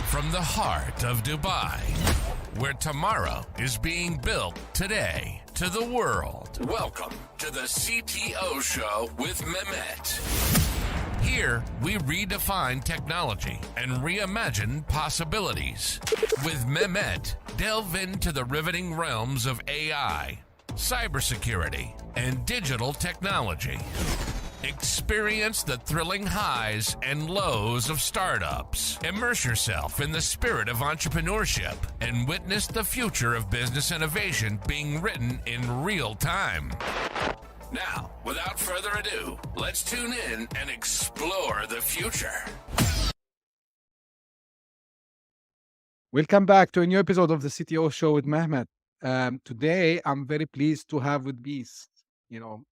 From the heart of Dubai, where tomorrow is being built today, to the world. Welcome to the CTO Show with Mehmet. Here, we redefine technology and reimagine possibilities. With Mehmet, delve into the riveting realms of AI, cybersecurity, and digital technology. Experience the thrilling highs and lows of startups. Immerse yourself in the spirit of entrepreneurship and witness the future of business innovation being written in real time. Now, without further ado, let's tune in and explore the future. Welcome back to a new episode of the CTO Show with Mehmet. Today, I'm very pleased to have with me,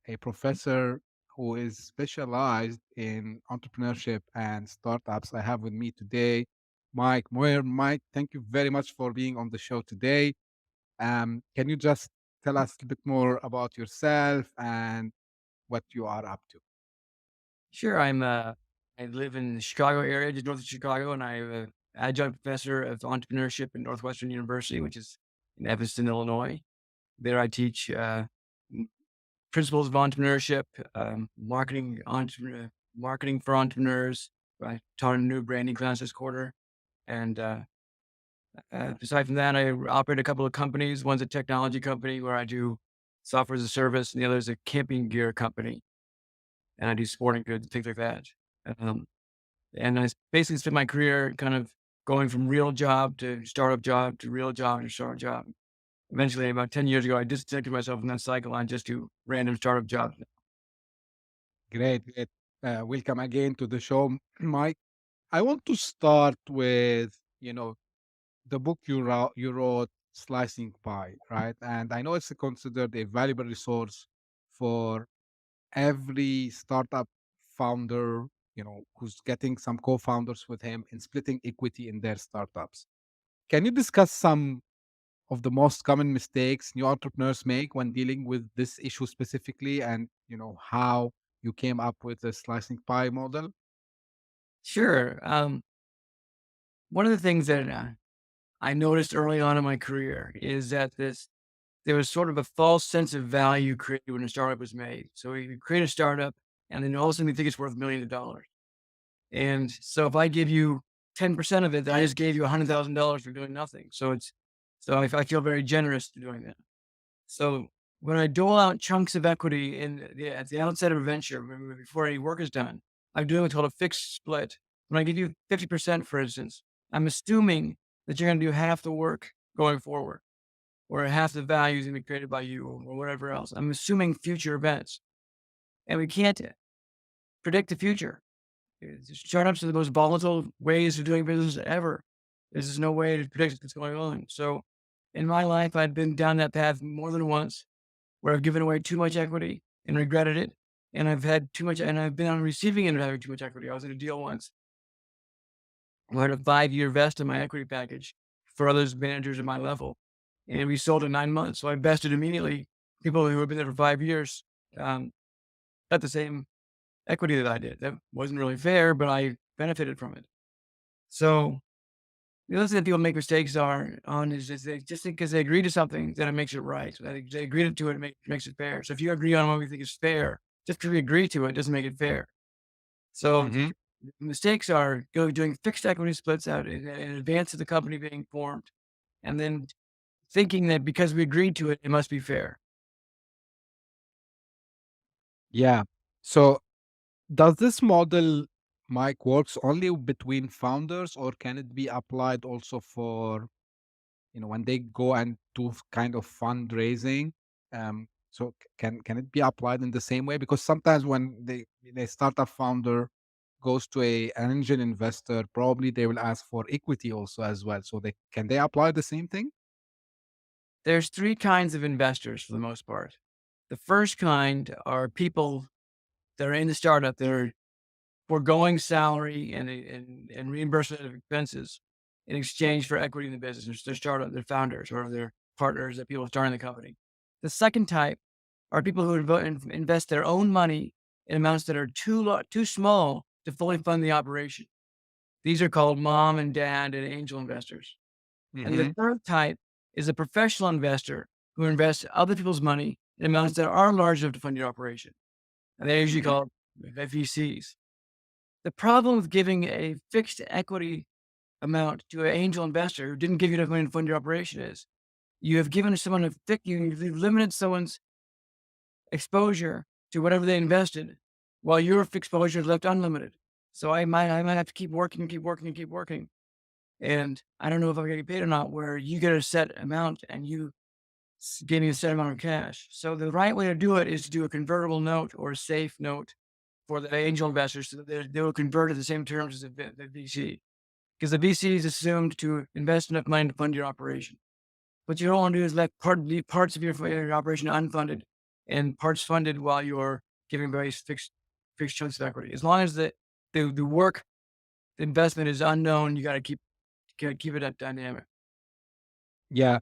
a professor who is specialized in entrepreneurship and startups. I have with me today Mike Moyer. Mike, thank you very much for being on the show today. Can you just tell us a bit more about yourself and what you are up to? Sure. I live in the Chicago area, just north of Chicago, and I'm an adjunct professor of entrepreneurship at Northwestern University, which is in Evanston, Illinois. There I teach principles of entrepreneurship, marketing for entrepreneurs. I taught a new branding class this quarter. And aside from that, I operate a couple of companies. One's a technology company where I do software as a service, and the other is a camping gear company. And I do sporting goods, things like that. And I basically spent my career kind of going from real job to startup job to real job to startup job. Eventually, about 10 years ago, I disconnected myself from that cycle and just do random startup jobs. Great. Welcome again to the show, Mike. I want to start with, the book you wrote, Slicing Pie, right? And I know it's considered a valuable resource for every startup founder, who's getting some co-founders with him and splitting equity in their startups. Can you discuss some of the most common mistakes new entrepreneurs make when dealing with this issue specifically, and how you came up with the slicing pie model? Sure. One of the things that I noticed early on in my career is that there was sort of a false sense of value created when a startup was made. So you create a startup, and then all of a sudden you think it's worth millions of dollars. And so if I give you 10% of it, then I just gave you $100,000 for doing nothing. So I feel very generous to doing that. So when I dole out chunks of equity at the outset of a venture, before any work is done, I'm doing what's called a fixed split. When I give you 50%, for instance, I'm assuming that you're going to do half the work going forward, or half the value is going to be created by you, or whatever else. I'm assuming future events, and we can't predict the future. Startups are the most volatile ways of doing business ever. There's just no way to predict what's going on. So in my life, I'd been down that path more than once, where I've given away too much equity and regretted it. And I've had too much, and I've been on the receiving end of having too much equity. I was in a deal once where I had a 5-year vest in my equity package for others managers at my level. And we sold in 9 months. So I vested immediately. People who had been there for 5 years got the same equity that I did. That wasn't really fair, but I benefited from it. So the other thing that people make mistakes on is they just think because they agree to something, that it makes it right. So they agree to it, makes it fair. So if you agree on what we think is fair, just because we agree to it doesn't make it fair. So the mistakes are doing fixed equity splits out in advance of the company being formed, and then thinking that because we agreed to it, it must be fair. Yeah. So does this model, Mike, works only between founders, or can it be applied also for, when they go and do kind of fundraising? So can it be applied in the same way? Because sometimes when they startup founder goes to an angel investor, probably they will ask for equity also as well. So can they apply the same thing? There's 3 kinds of investors for the most part. The first kind are people that are in the startup that are foregoing salary and reimbursement of expenses in exchange for equity in the business. Their startup, their founders, or their partners, that people starting the company. The second type are people who invest their own money in amounts that are too small to fully fund the operation. These are called mom and dad and angel investors. And the Hmm. third type is a professional investor who invests other people's money in amounts that are large enough to fund your operation. And they're usually called VCs. The problem with giving a fixed equity amount to an angel investor who didn't give you enough money to fund your operation is you have given someone you've limited someone's exposure to whatever they invested while your exposure is left unlimited. So I might have to keep working and keep working and keep working. And I don't know if I'm getting paid or not, where you get a set amount and you give me a set amount of cash. So the right way to do it is to do a convertible note or a safe note for the angel investors so that they will convert at the same terms as the VC. Because the VC is assumed to invest enough money to fund your operation. What you don't want to do is leave parts of your operation unfunded and parts funded while you're giving very fixed chunks of equity. As long as the work, the investment is unknown, you got to keep it at dynamic. Yeah.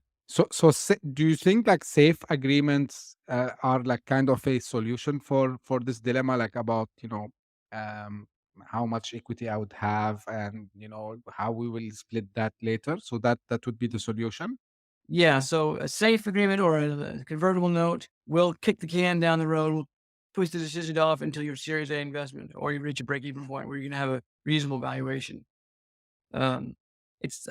Do you think like safe agreements are like kind of a solution for this dilemma, like about um, how much equity I would have, and how we will split that later? So that would be the solution. Yeah, so a safe agreement or a convertible note will kick the can down the road, will push the decision off until your Series A investment or you reach a break-even point where you're gonna have a reasonable valuation. Um,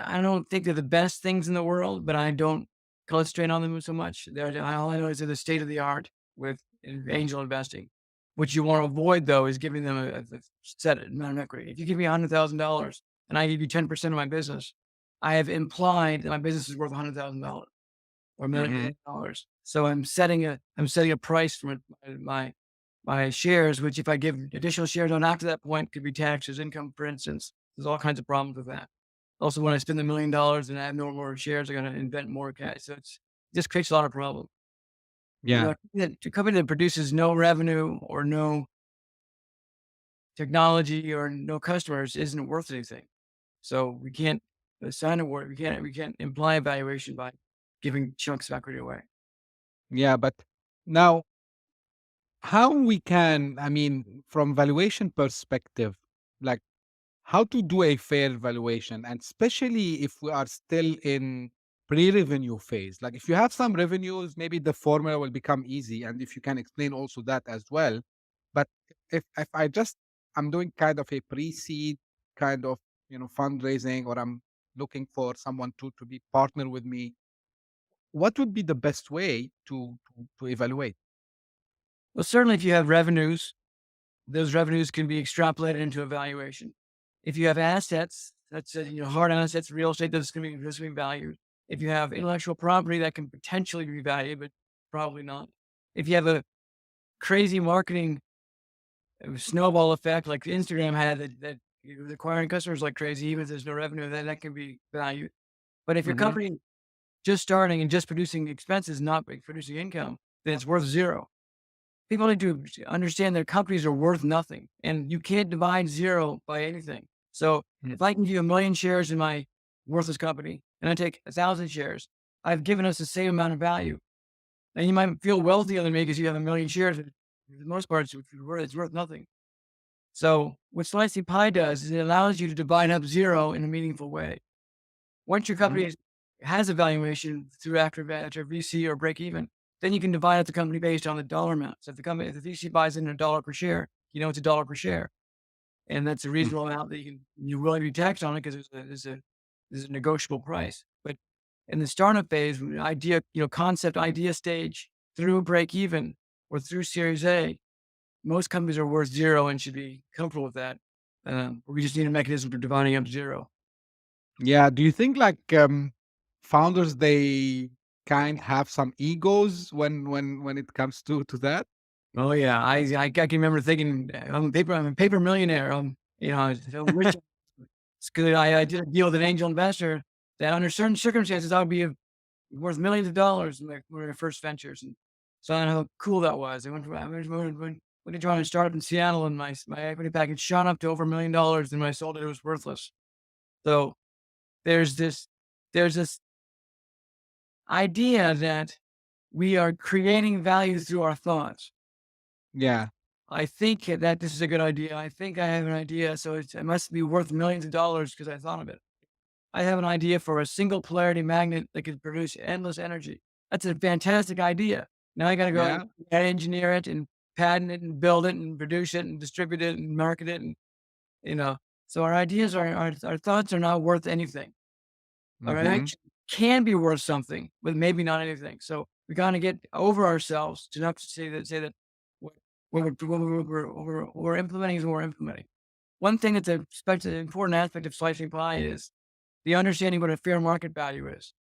I don't think they're the best things in the world, but I don't concentrate on them so much. All I know is they're the state of the art with angel investing. What you want to avoid though is giving them a set amount of equity. If you give me $100,000 and I give you 10% of my business, I have implied that my business is worth $100,000 or Hmm. $1 million. So I'm setting a price for my shares, which if I give additional shares on after that point could be taxed as income, for instance. There's all kinds of problems with that. Also, when I spend $1 million and I have no more shares, I'm going to invent more cash. So it just creates a lot of problems. Yeah. A company that produces no revenue or no technology or no customers isn't worth anything. So we can't assign a word. We can't imply a valuation by giving chunks of equity away. Yeah. But now, how we can, I mean, from valuation perspective, like how to do a fair valuation, and especially if we are still in pre-revenue phase. Like if you have some revenues, maybe the formula will become easy, and if you can explain also that as well. But if I'm doing kind of a pre-seed kind of fundraising, or I'm looking for someone to be partner with me, what would be the best way to evaluate? Well, certainly if you have revenues, those revenues can be extrapolated into a valuation. If you have assets, that's hard assets, real estate that's going to be valued. If you have intellectual property that can potentially be valued, but probably not. If you have a crazy marketing snowball effect like Instagram had that you're acquiring customers like crazy, even if there's no revenue, then that can be valued. But if your Hmm. company just starting and just producing expenses, not producing income, then it's worth zero. People need to understand that companies are worth nothing and you can't divide zero by anything. So if I can give you 1,000,000 shares in my worthless company and I take 1,000 shares, I've given us the same amount of value. And you might feel wealthier than me because you have 1,000,000 shares. But for the most part, it's worth nothing. So what Slicing Pie does is it allows you to divide up zero in a meaningful way. Once your Hmm. company has a valuation through after VC or break even, then you can divide up the company based on the dollar amount. So if the VC buys in $1 per share, it's $1 per share, and that's a reasonable amount that you're willing to be taxed on it because there's a negotiable price. But in the startup phase, concept idea stage through break even or through Series A, most companies are worth zero and should be comfortable with that. We just need a mechanism for dividing up zero. Yeah. Do you think like founders, they kind have some egos when it comes to that? Oh yeah, I can remember thinking, I'm a paper millionaire. I was so rich. It's good. I did a deal with an angel investor that under certain circumstances I would be worth millions of dollars in my first ventures, and so I know how cool that was. I went to join a startup in Seattle, and my equity package shot up to over $1 million, and when I sold it, it was worthless. So there's this there's this idea that we are creating value through our thoughts. Yeah. I think that this is a good idea. I think I have an idea, so it must be worth millions of dollars because I thought of it. I have an idea for a single polarity magnet that can produce endless energy. That's a fantastic idea. Now I got to go and Yeah. engineer it and patent it and build it and produce it and distribute it and market it. And, you know, so our ideas our thoughts are not worth anything. Our Hmm. action can be worth something, but maybe not anything. So we got to get over ourselves enough to say that what we're implementing is what we're implementing. One thing that's an important aspect of slicing pie is the understanding what a fair market value is.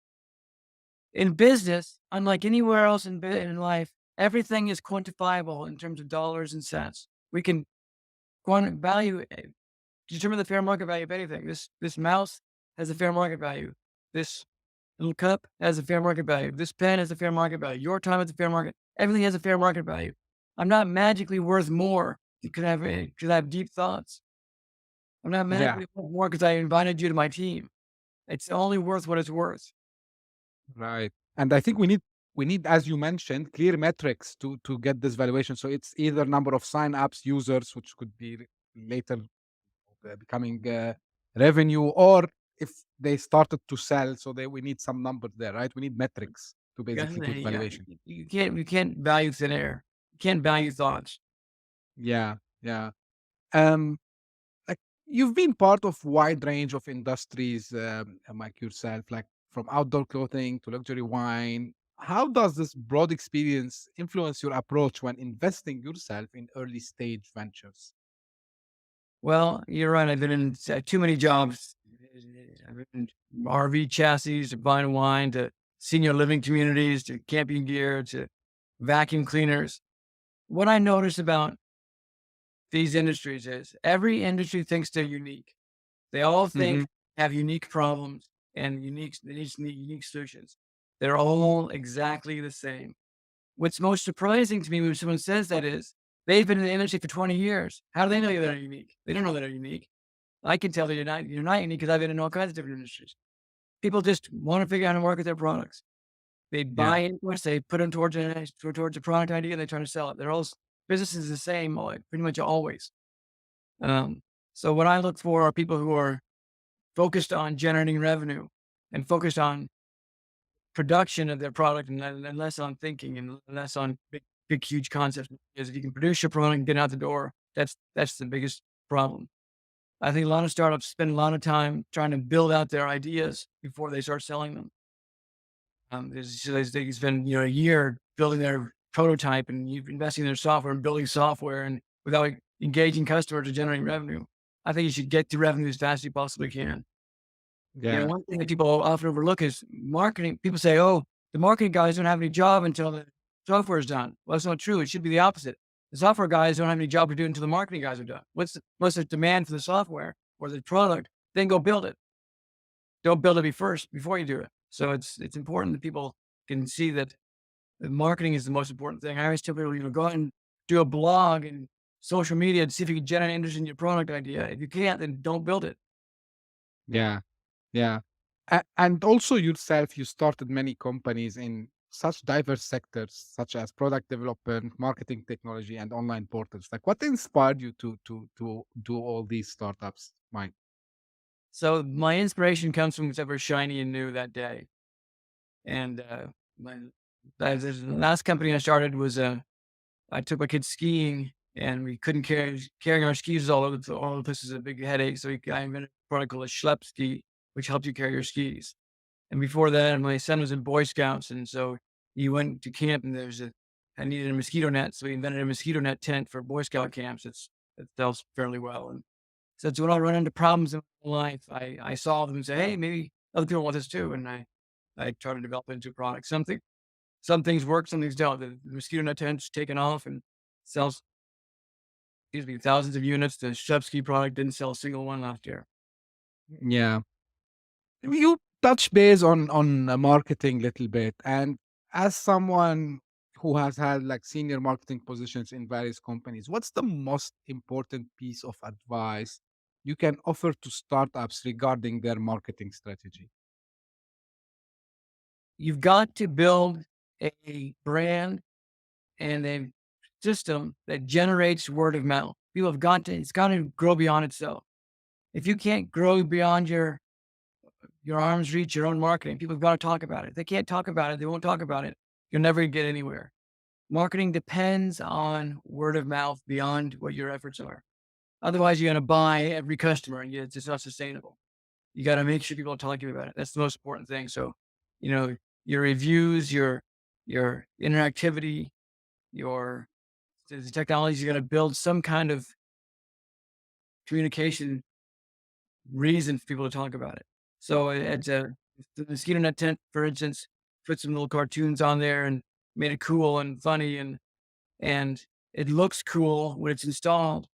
In business, unlike anywhere else in life, everything is quantifiable in terms of dollars and cents. We can value determine the fair market value of anything. This mouse has a fair market value. This little cup has a fair market value. This pen has a fair market value. Your time has a fair market. Everything has a fair market value. I'm not magically worth more because I have deep thoughts. I'm not Yeah. magically worth more because I invited you to my team. It's only worth what it's worth. Right. And I think we need, as you mentioned, clear metrics to get this valuation. So it's either number of sign-ups, users, which could be later becoming revenue, or if they started to sell. So we need some number there, right? We need metrics to basically put Yeah, valuation. you can't value thin air. You can't value thoughts. Yeah. Yeah. Um, like you've been part of wide range of industries, like yourself, like from outdoor clothing to luxury wine. How does this broad experience influence your approach when investing yourself in early stage ventures? Well, you're right. I've been in too many jobs. I've been in RV chassis to buying wine to senior living communities to camping gear to vacuum cleaners. What I notice about these industries is every industry thinks they're unique. They all Hmm. think have unique problems and they each need unique solutions. They're all exactly the same. What's most surprising to me when someone says that is they've been in the industry for 20 years. How do they know they're unique? They don't know they're unique. I can tell that you're not unique because I've been in all kinds of different industries. People just want to figure out how to market their products. They Yeah. buy inputs, they put them towards a product idea, and they try to sell it. They're all business is the same, pretty much always. Um, so what I look for are people who are focused on generating revenue and focused on production of their product and less on thinking and less on big, huge concepts. Because if you can produce your product and get out the door, that's the biggest problem. I think a lot of startups spend a lot of time trying to build out their ideas before they start selling them. They spend a year building their prototype and investing in their software and building software and without engaging customers or generating revenue. I think you should get to revenue as fast as you possibly can. Yeah. One thing that people often overlook is marketing. People say, "Oh, the marketing guys don't have any job until the software is done." Well, that's not true. It should be the opposite. The software guys don't have any job to do until the marketing guys are done. Once there's demand for the software or the product, then go build it. Don't build it first before you do it. So it's important that people can see that the marketing is the most important thing. I always tell people, go out and do a blog and social media to see if you can generate interest in your product idea. If you can't, then don't build it. Yeah. Yeah. And also yourself, you started many companies in such diverse sectors, such as product development, marketing technology, and online portals. Like, what inspired you to do all these startups, Mike? So my inspiration comes from whatever shiny and new that day. And my the last company I started was I took my kids skiing and we couldn't carrying our skis all the places is a big headache. So I invented a product called a schlep ski, which helped you carry your skis. And before that, my son was in Boy Scouts, and so he went to camp and I needed a mosquito net, so we invented a mosquito net tent for Boy Scout camps. It sells fairly well. And so it's when I run into problems in my life, I solve them and say, hey, maybe other people want this too. And I try to develop it into a product. Some things work, some things don't. The mosquito net tent's taken off and sells, excuse me, thousands of units. The Shubsky product didn't sell a single one last year. Yeah. You touch base on marketing little bit, and as someone who has had like senior marketing positions in various companies, what's the most important piece of advice you can offer to startups regarding their marketing strategy? You've got to build a brand and a system that generates word of mouth. It's got to grow beyond itself. If you can't grow beyond your arms reach, your own marketing, people have got to talk about it. If they can't talk about it, they won't talk about it. You'll never get anywhere. Marketing depends on word of mouth beyond what your efforts are. Otherwise, you're going to buy every customer, and it's just not sustainable. You got to make sure people are talking about it. That's the most important thing. So, your reviews, your interactivity, the technology, you got to build some kind of communication reason for people to talk about it. So at the mosquito net tent, for instance, put some little cartoons on there and made it cool and funny, and it looks cool when it's installed.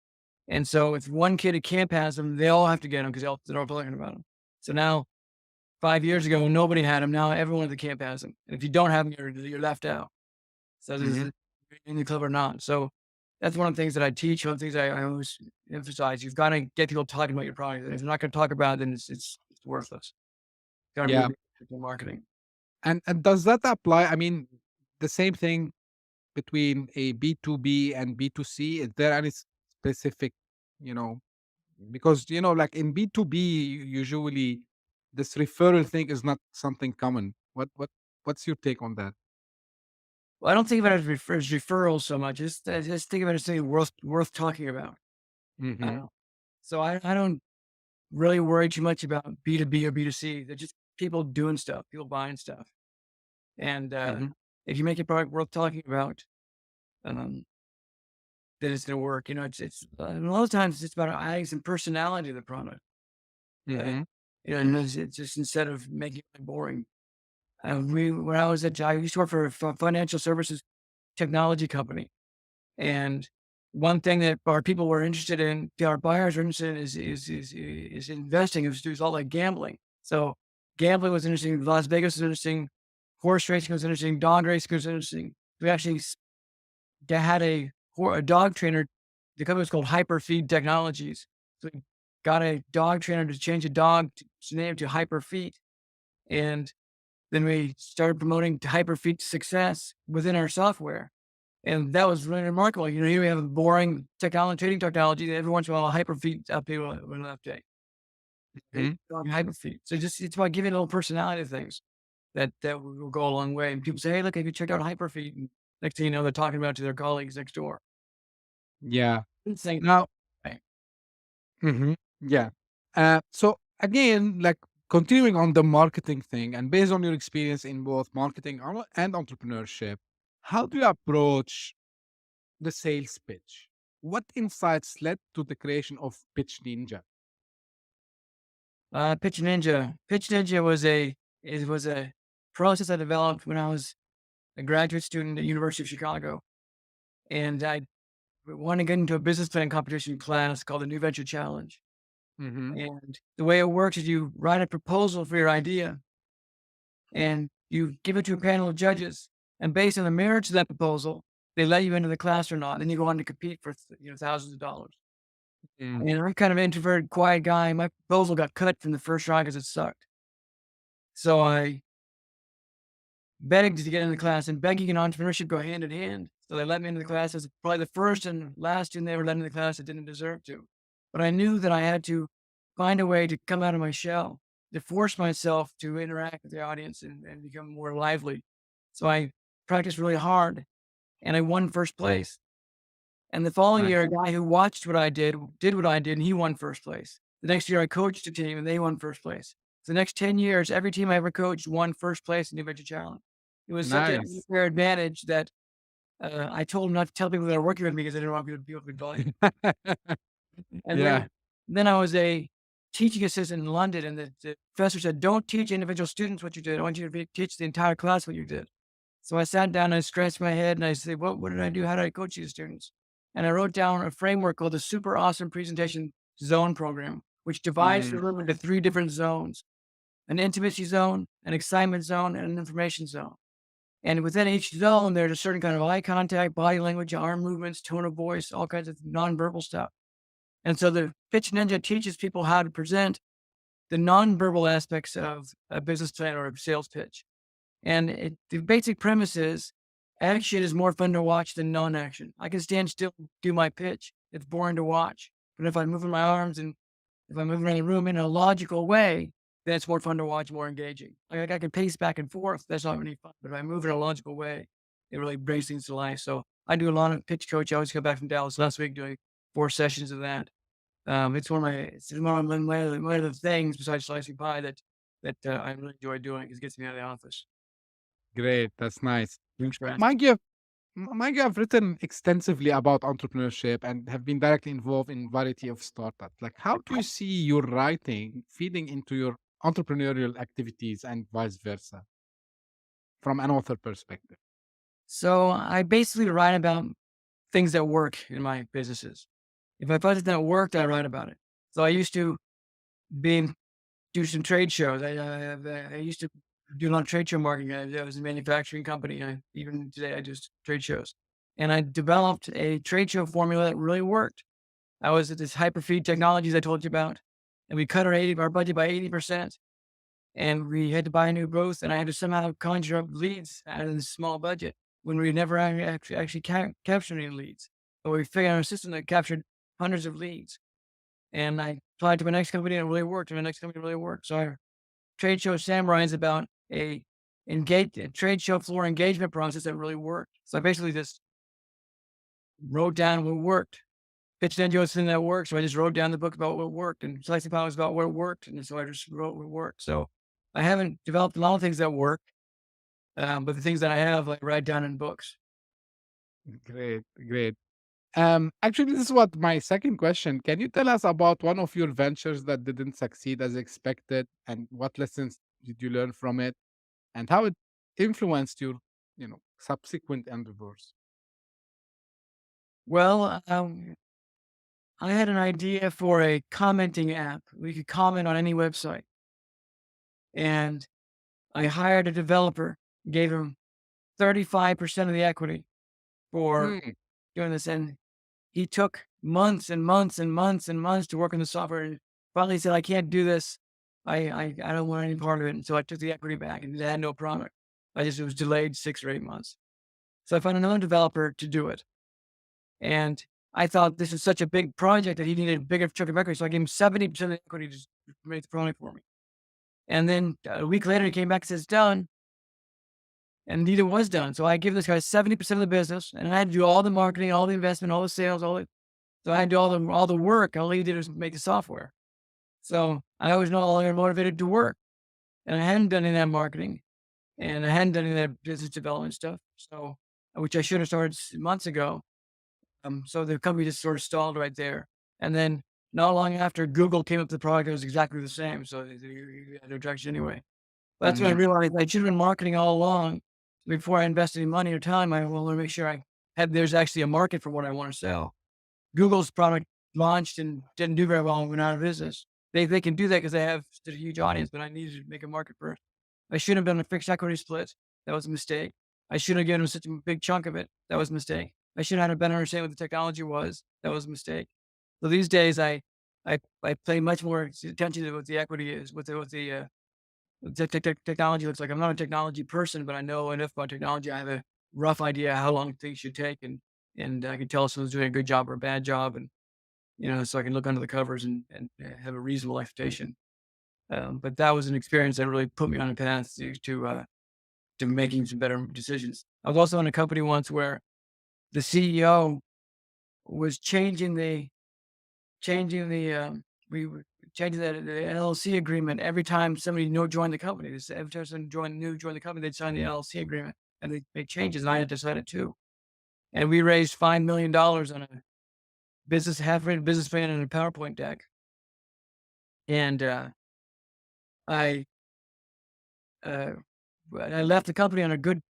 And so if one kid at camp has them, they all have to get them because they're all talking about them. So now, 5 years ago, nobody had them. Now everyone at the camp has them. And if you don't have them, you're left out. So this is in the club or not. So that's one of the things that I teach. One of the things I always emphasize. You've got to get people talking about your product. If you're not going to talk about it, then it's worthless. Got to Yeah. be marketing. And does that apply? I mean, the same thing between a B2B and B2C? Is there any specific, you know, because, like in B2B, usually this referral thing is not something common. What's your take on that? Well, I don't think about it as referrals so much. I just think about it as something worth talking about. Mm-hmm. So I don't really worry too much about B2B or B2C. They're just people doing stuff, people buying stuff. And if you make a product worth talking about, then it's going to work. It's a lot of times it's about adding some personality to the product. Mm-hmm. And it's just instead of making it boring. When I used to work for a financial services technology company. And one thing that our people were interested in, our buyers were interested in is investing. It was all like gambling. So gambling was interesting. Las Vegas was interesting. Horse racing was interesting. Dog racing was interesting. We actually had a dog trainer. The company was called Hyperfeed Technologies. So we got a dog trainer to change a dog's name to Hyperfeed. And then we started promoting Hyperfeed success within our software. And that was really remarkable. Here we have a boring trading technology that every once in a while Hyperfeed up here when left day. Hyperfeed. So it's about giving a little personality to things that will go a long way. And people say, hey, look, have you checked out Hyperfeed? And next thing you know, they're talking about it to their colleagues next door. Yeah. Saying, Now, yeah. So again, like continuing on the marketing thing, and based on your experience in both marketing and entrepreneurship, how do you approach the sales pitch? What insights led to the creation of Pitch Ninja? Pitch Ninja. Pitch Ninja was a process I developed when I was a graduate student at University of Chicago, and I wanted to get into a business plan competition class called the New Venture Challenge. Mm-hmm. And the way it works is you write a proposal for your idea, and you give it to a panel of judges, and based on the merits of that proposal, they let you into the class or not. Then you go on to compete for thousands of dollars. And I'm kind of an introverted, quiet guy. My proposal got cut from the first round because it sucked. So I begged to get into the class, and begging and entrepreneurship go hand in hand. So they let me into the class. I was probably the first and last student they ever let into the class that didn't deserve to. But I knew that I had to find a way to come out of my shell, to force myself to interact with the audience and become more lively. So I practiced really hard, and I won first place. And the following year, a guy who watched what I did what I did, and he won first place. The next year, I coached a team, and they won first place. The next 10 years, every team I ever coached won first place in the New Venture Challenge. It was such an unfair advantage that I told them not to tell people that are working with me because I didn't want people to be buying. And then I was a teaching assistant in London, and the professor said, don't teach individual students what you did. I want you to teach the entire class what you did. So I sat down and I scratched my head and I said, what did I do? How did I coach these students? And I wrote down a framework called the Super Awesome Presentation Zone Program, which divides the room into 3 different zones: an intimacy zone, an excitement zone, and an information zone. And within each zone, there's a certain kind of eye contact, body language, arm movements, tone of voice, all kinds of nonverbal stuff. And so the Pitch Ninja teaches people how to present the nonverbal aspects of a business plan or a sales pitch. And the basic premise is action is more fun to watch than non-action. I can stand still and do my pitch. It's boring to watch. But if I'm moving my arms and if I'm moving around the room in a logical way, then it's more fun to watch, more engaging. Like I can pace back and forth. That's not really fun. But if I move in a logical way, it really brings things to life. So I do a lot of pitch coach. I always come back from Dallas last week doing 4 sessions of that. It's one of the things besides slicing pie that I really enjoy doing because it gets me out of the office. Great, that's nice. Thanks for asking. Mike, you have written extensively about entrepreneurship and have been directly involved in variety of startups. Like, how do you see your writing feeding into your entrepreneurial activities and vice versa from an author perspective? So I basically write about things that work in my businesses. If I find something that worked, I write about it. So I used to be do some trade shows. I used to do a lot of trade show marketing. I was in a manufacturing company. Even today, I do trade shows. And I developed a trade show formula that really worked. I was at this hyperfeed technologies I told you about, and we cut our budget by 80%. And we had to buy a new booth, and I had to somehow conjure up leads out of this small budget when we never actually captured any leads. But we figured out a system that captured hundreds of leads. And I applied to my next company and it really worked. And my next company really worked. So our trade show Samurai is about a trade show floor engagement process that really worked. So I basically just wrote down what worked. Pitched into something that worked. So I just wrote down the book about what worked. And Slicing Pie was about what worked. And so I just wrote what worked. So I haven't developed a lot of things that work. But the things that I have, like write down in books. Great, great. Actually, this is what my second question. Can you tell us about one of your ventures that didn't succeed as expected, and what lessons did you learn from it, and how it influenced your, subsequent endeavors? Well, I had an idea for a commenting app. We could comment on any website. And I hired a developer, gave him 35% of the equity for Hmm. doing this. And he took months and months and months and months to work on the software. And finally said, I can't do this. I don't want any part of it. And so I took the equity back and they had no product. It was delayed 6 or 8 months. So I found another developer to do it. And I thought this is such a big project that he needed a bigger chunk of equity. So I gave him 70% of the equity to make the product for me. And then a week later, he came back and says, done. And neither was done. So I give this guy 70% of the business, and I had to do all the marketing, all the investment, all the sales, so I had to do all the work. All he did was make the software. So I was no longer motivated to work. And I hadn't done any of that marketing, and I hadn't done any of that business development stuff. So, which I should have started months ago. So the company just sort of stalled right there. And then not long after, Google came up with the product that was exactly the same. So you had no traction anyway. That's when I realized I should have been marketing all along. Before I invested any money or time, I wanted to make sure there's actually a market for what I want to sell. Google's product launched and didn't do very well and went out of business. They can do that because they have such a huge audience, but I needed to make a market first. I shouldn't have done a fixed equity split. That was a mistake. I shouldn't have given them such a big chunk of it. That was a mistake. I should have had a better understanding what the technology was. That was a mistake. So these days, I pay much more attention to what the equity is, what the technology looks like. I'm not a technology person, but I know enough about technology. I have a rough idea how long things should take, and I can tell if someone's doing a good job or a bad job, and so I can look under the covers and have a reasonable expectation. But that was an experience that really put me on a path to making some better decisions. I was also in a company once where the CEO was changing the we were changing the LLC agreement every time somebody new joined the company. Every time someone joined the company, they'd sign the LLC agreement and they'd make changes, and I had to sign it too. And we raised $5 million on a half-written business plan and a PowerPoint deck. And I left the company on a good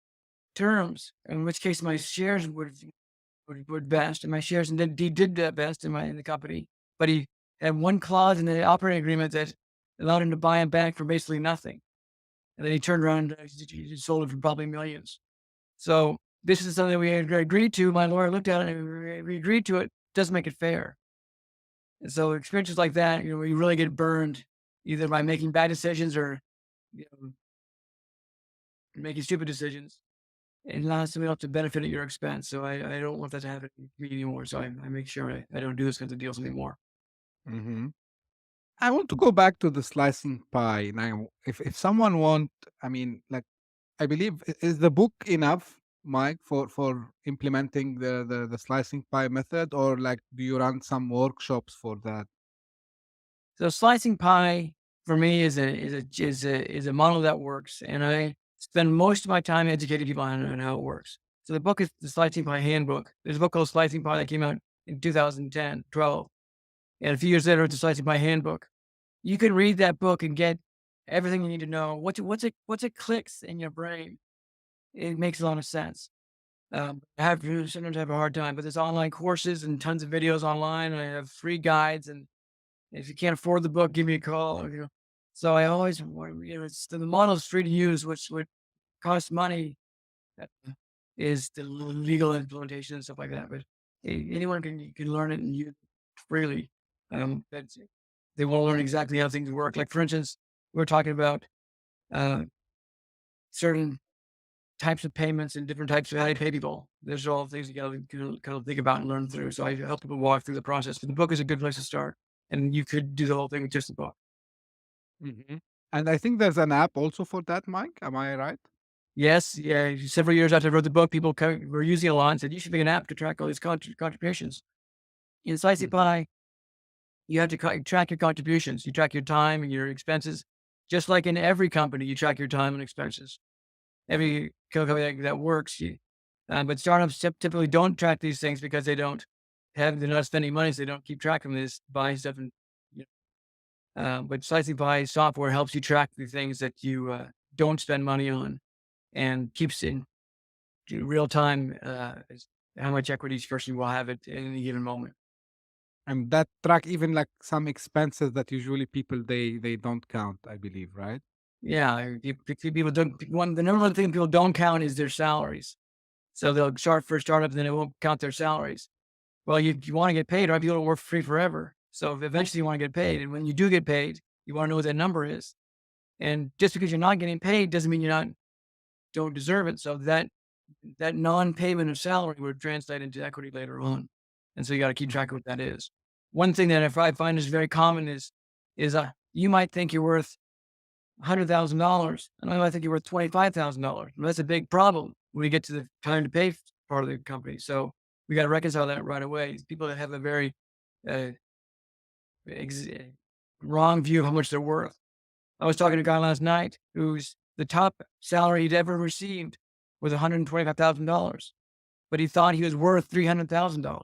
terms, in which case my shares would vest, and my shares did vest in the company. But he had one clause in the operating agreement that allowed him to buy him back for basically nothing. And then he turned around and he sold it for probably millions. So this is something we had agreed to. My lawyer looked at it and we agreed to it. Doesn't make it fair. And so experiences like that, you really get burned either by making bad decisions or making stupid decisions. it allows somebody else to benefit at your expense. So I don't want that to happen to me anymore. So I make sure I don't do those kinds of deals anymore. Hmm. I want to go back to the slicing pie now. If someone want, I mean, like, I believe is the book enough, Mike, for implementing the slicing pie method, or like do you run some workshops for that? So slicing pie for me is a model that works, and I spend most of my time educating people on how it works. So the book is the Slicing Pie Handbook. There's a book called Slicing Pie that came out in 2010, 12. And a few years later, it's the Slicing Pie Handbook. You can read that book and get everything you need to know. Once it clicks in your brain, it makes a lot of sense. Sometimes I have a hard time, but there's online courses and tons of videos online. And I have free guides, and if you can't afford the book, give me a call. So I always, it's the model is free to use, which would cost money. That is the legal implementation and stuff like that. But anyone can learn it and use it freely. That's They want to learn exactly how things work. Like for instance, we're talking about uh, certain types of payments and different types of how you pay people. There's all things you got to kind of think about and learn through. So I help people walk through the process. But the book is a good place to start, and you could do the whole thing with just the book. Hmm. And I think there's an app also for that, Mike. Am I right? Yes, yeah. Several years after I wrote the book, people were using it a lot and said you should make an app to track all these contributions. In Slicing Hmm. Pie, you have to track your contributions. You track your time and your expenses, just like in every company. You track your time and expenses. Every company that works. But startups typically don't track these things because they're not spending money, so they don't keep track of them. They just buy stuff and. You but Slicing Pie software helps you track the things that you don't spend money on and keeps in real time how much equity each person will have at any given moment. And that track even like some expenses that usually people they don't count, I believe, right? Yeah, people don't. The number one thing people don't count is their salaries. So they'll start for a startup, and then it won't count their salaries. Well, you want to get paid, right? People don't work free forever. So eventually you want to get paid. And when you do get paid, you want to know what that number is. And just because you're not getting paid doesn't mean don't deserve it. So that non-payment of salary would translate into equity later on. And so you got to keep track of what that is. One thing that I find is very common is you might think you're worth $100,000, and I might think you're worth $25,000. That's a big problem when we get to the time to pay part of the company. So we got to reconcile that right away. People that have a very uh, ex- wrong view of how much they're worth. I was talking to a guy last night who's the top salary he'd ever received was $125,000, but he thought he was worth $300,000.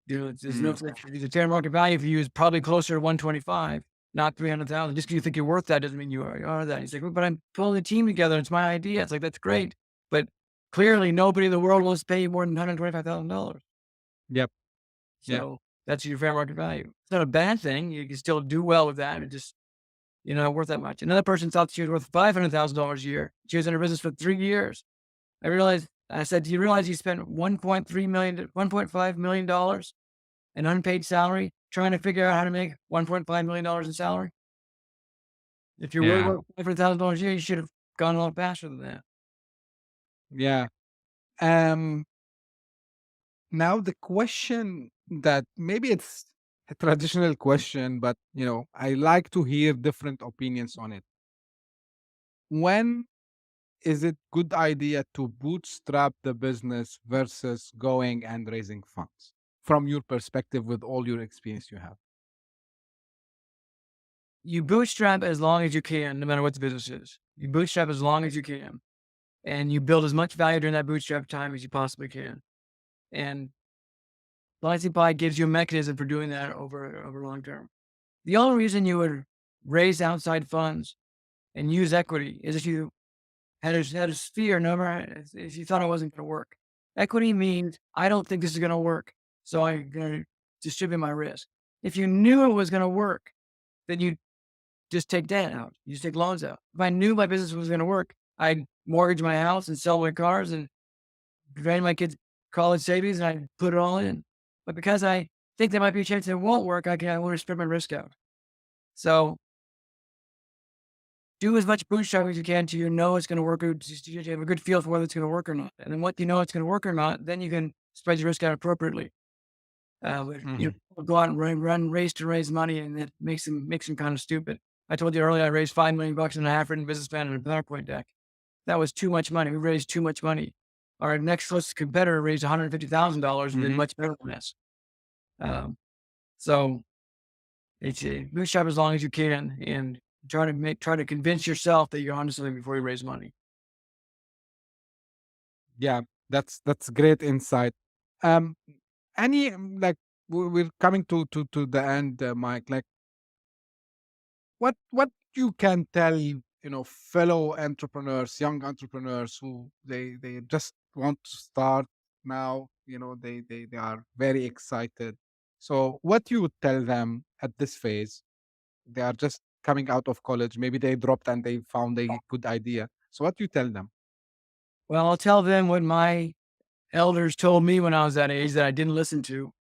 There's no Mm. the fair market value for you is probably closer to 125, not 300,000. Just because you think you're worth that doesn't mean you are that. He's like, well, but I'm pulling a team together. It's my idea. It's like, that's great. But clearly nobody in the world wants to pay you more than $125,000. Yep. Yeah. So that's your fair market value. It's not a bad thing. You can still do well with that. It just, not worth that much. Another person thought she was worth $500,000 a year. She was in her business for 3 years. I said, do you realize you spent $1.5 million in unpaid salary trying to figure out how to make $1.5 million in salary? If you're really Yeah. worth $500,000 a year, you should have gone a lot faster than that. Yeah. Um Now the question that maybe it's a traditional question, but I like to hear different opinions on it. When is it good idea to bootstrap the business versus going and raising funds? From your perspective, with all your experience you have. You bootstrap as long as you can, no matter what the business is. You bootstrap as long as you can, and you build as much value during that bootstrap time as you possibly can. And Slicing Pie gives you a mechanism for doing that over long term. The only reason you would raise outside funds and use equity is if you had a sphere number, if you thought it wasn't going to work. Equity means I don't think this is going to work, so I'm going to distribute my risk. If you knew it was going to work, then you just take debt out. You just take loans out. If I knew my business was going to work, I'd mortgage my house and sell my cars and drain my kids' college savings, and I'd put it all in. But because I think there might be a chance it won't work, I want to spread my risk out. So do as much bootstrapping as you can till you know it's going to work. You have a good feel for whether it's going to work or not. And then once you know it's going to work or not, then you can spread your risk out appropriately. But, Mhm. go out and race to raise money, and it makes them kind of stupid. I told you earlier, I raised $5 million in a half-written business plan and a PowerPoint deck. That was too much money. We raised too much money. Our next closest competitor raised $150,000 and did Mhm. much better than us. Um, so it's bootstrap as long as you can, and try to convince yourself that you're onto something before you raise money. Yeah, that's great insight. Um, any like we're coming to the end, Mike. Like, what you can tell fellow entrepreneurs, young entrepreneurs who they just want to start now. They are very excited. So, what you would tell them at this phase? They are just coming out of college. Maybe they dropped and they found a good idea. So, what you tell them? Well, I'll tell them what my elders told me when I was that age that I didn't listen to,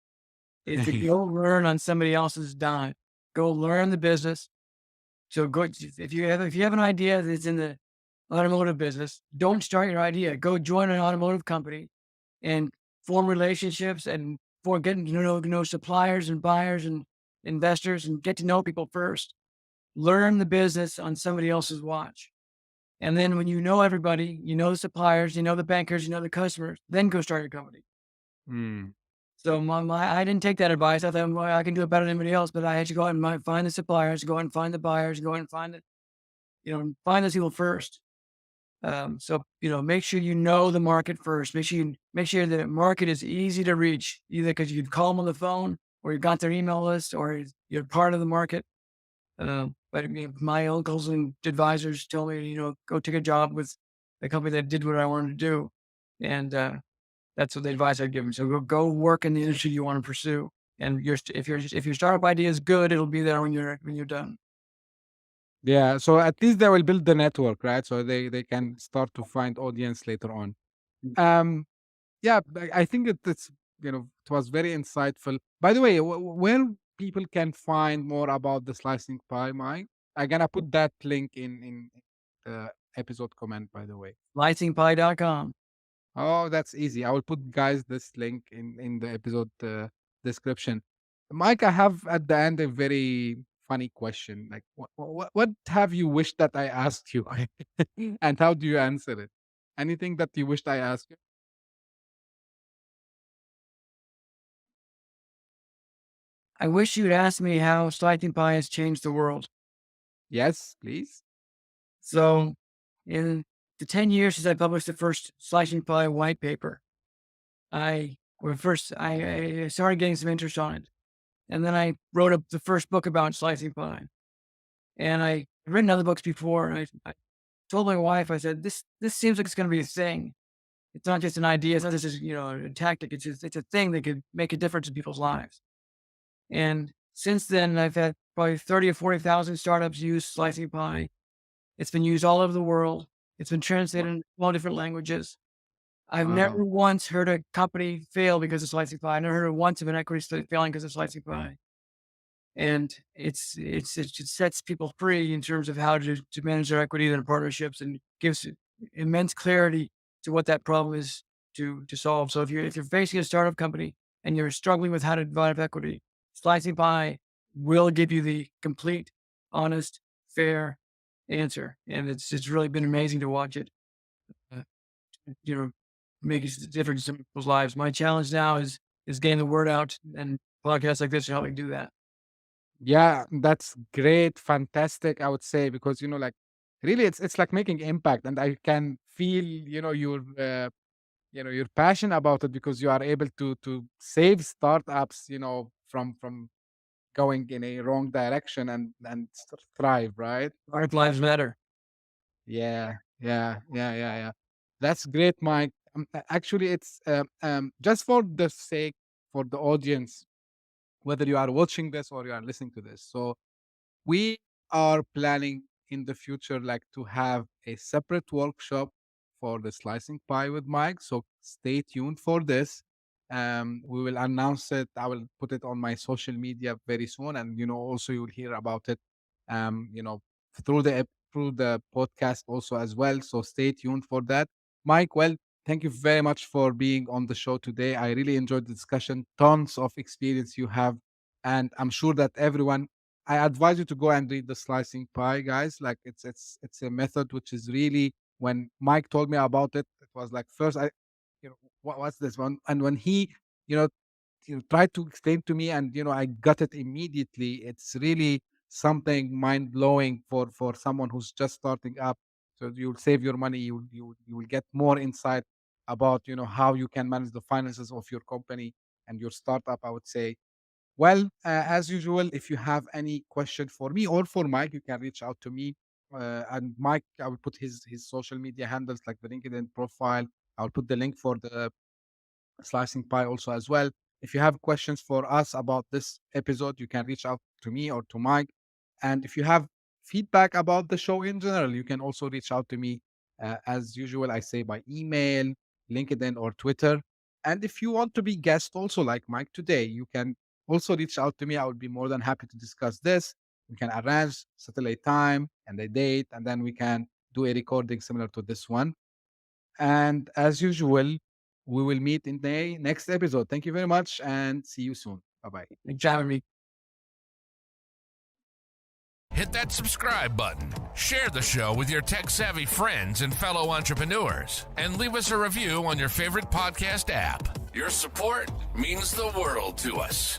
is to go learn on somebody else's dime. Go learn the business. So go if you have an idea that's in the automotive business, don't start your idea. Go join an automotive company and form relationships and for getting to know suppliers and buyers and investors and get to know people first. Learn the business on somebody else's watch. And then when you know everybody, you know the suppliers, you know the bankers, you know the customers, then go start your company. Mm, So I didn't take that advice. I thought, well, I can do it better than anybody else, but I had to go out and find the suppliers, go out and find the buyers, go out and find those people first. Make sure you know the market first. Make sure that the market is easy to reach, either because you call them on the phone or you got their email list or you're part of the market. But I mean, my uncles and advisors told me, go take a job with a company that did what I wanted to do. And that's what the advice I'd give them. So go work in the industry you want to pursue. And if your startup idea is good, it'll be there when you're done. yeah. So at least they will build the network, right? So they can start to find audience later on. Um, yeah, I think it's it was very insightful. By the way, where people can find more about the slicing pie, Mike? I'm gonna put that link in the episode comment. By the way. Slicingpie.com. Oh, that's easy. I will put guys this link in the episode description. Mike, I have at the end a very funny question. Like, what have you wished that I asked you, and how do you answer it? Anything that you wished I asked you? I wish you'd asked me how Slicing Pie has changed the world. Yes, please. So, in the 10 years since I published the first Slicing Pie white paper, I started getting some interest on it. And then I wrote up the first book about slicing pie. And I've written other books before. And I told my wife, I said, this seems like it's going to be a thing. It's not just an idea. It's not just a tactic. It's a thing that could make a difference in people's lives. And since then, I've had probably 30 or 40,000 startups use slicing pie. It's been used all over the world. It's been Wa- translated in all different languages. I've Wow. never once heard a company fail because of slicing pie. I never heard once of an equity failing because of slicing pie. And it just sets people free in terms of how to manage their equity and partnerships, and gives immense clarity to what that problem is to solve. So if you're facing a startup company and you're struggling with how to divide up equity, Slicing Pie will give you the complete, honest, fair answer. And it's really been amazing to watch it, uh, you know, make a difference in people's lives. My challenge now is getting the word out, and podcasts like this are helping do that. Yeah, that's great, fantastic. I would say because like really, it's like making impact, and I can feel your passion about it because you are able to save startups from going in a wrong direction and thrive, right? Our lives matter. Yeah. That's great, Mike. Actually, it's just for the sake for the audience, whether you are watching this or you are listening to this. So we are planning in the future like to have a separate workshop for the slicing pie with Mike. So stay tuned for this. We will announce it. I will put it on my social media very soon, and also you'll hear about it. Um, you know, through the through the podcast also as well. So stay tuned for that. Mike, well, thank you very much for being on the show today. I really enjoyed the discussion. Tons of experience you have. And I'm sure that everyone, I advise you to go and read the Slicing Pie, guys. Like it's a method which is really, when Mike told me about it, it was like first what's this one? And when he, you know, tried to explain to me, and I got it immediately. It's really something mind blowing for someone who's just starting up. So you'll save your money. You will get more insight about how you can manage the finances of your company and your startup, I would say. Well, as usual, if you have any question for me or for Mike, you can reach out to me. And Mike, I will put his social media handles, like the LinkedIn profile. I'll put the link for the Slicing Pie also as well. If you have questions for us about this episode, you can reach out to me or to Mike. And if you have feedback about the show in general, you can also reach out to me. As usual, I say by email, LinkedIn, or Twitter. And if you want to be guest also like Mike today, you can also reach out to me. I would be more than happy to discuss this. We can arrange, settle a time and a date, and then we can do a recording similar to this one. And as usual, we will meet in the next episode. Thank you very much and see you soon. Bye bye. Thanks for having me. Hit that subscribe button, share the show with your tech-savvy friends and fellow entrepreneurs, and leave us a review on your favorite podcast app. Your support means the world to us.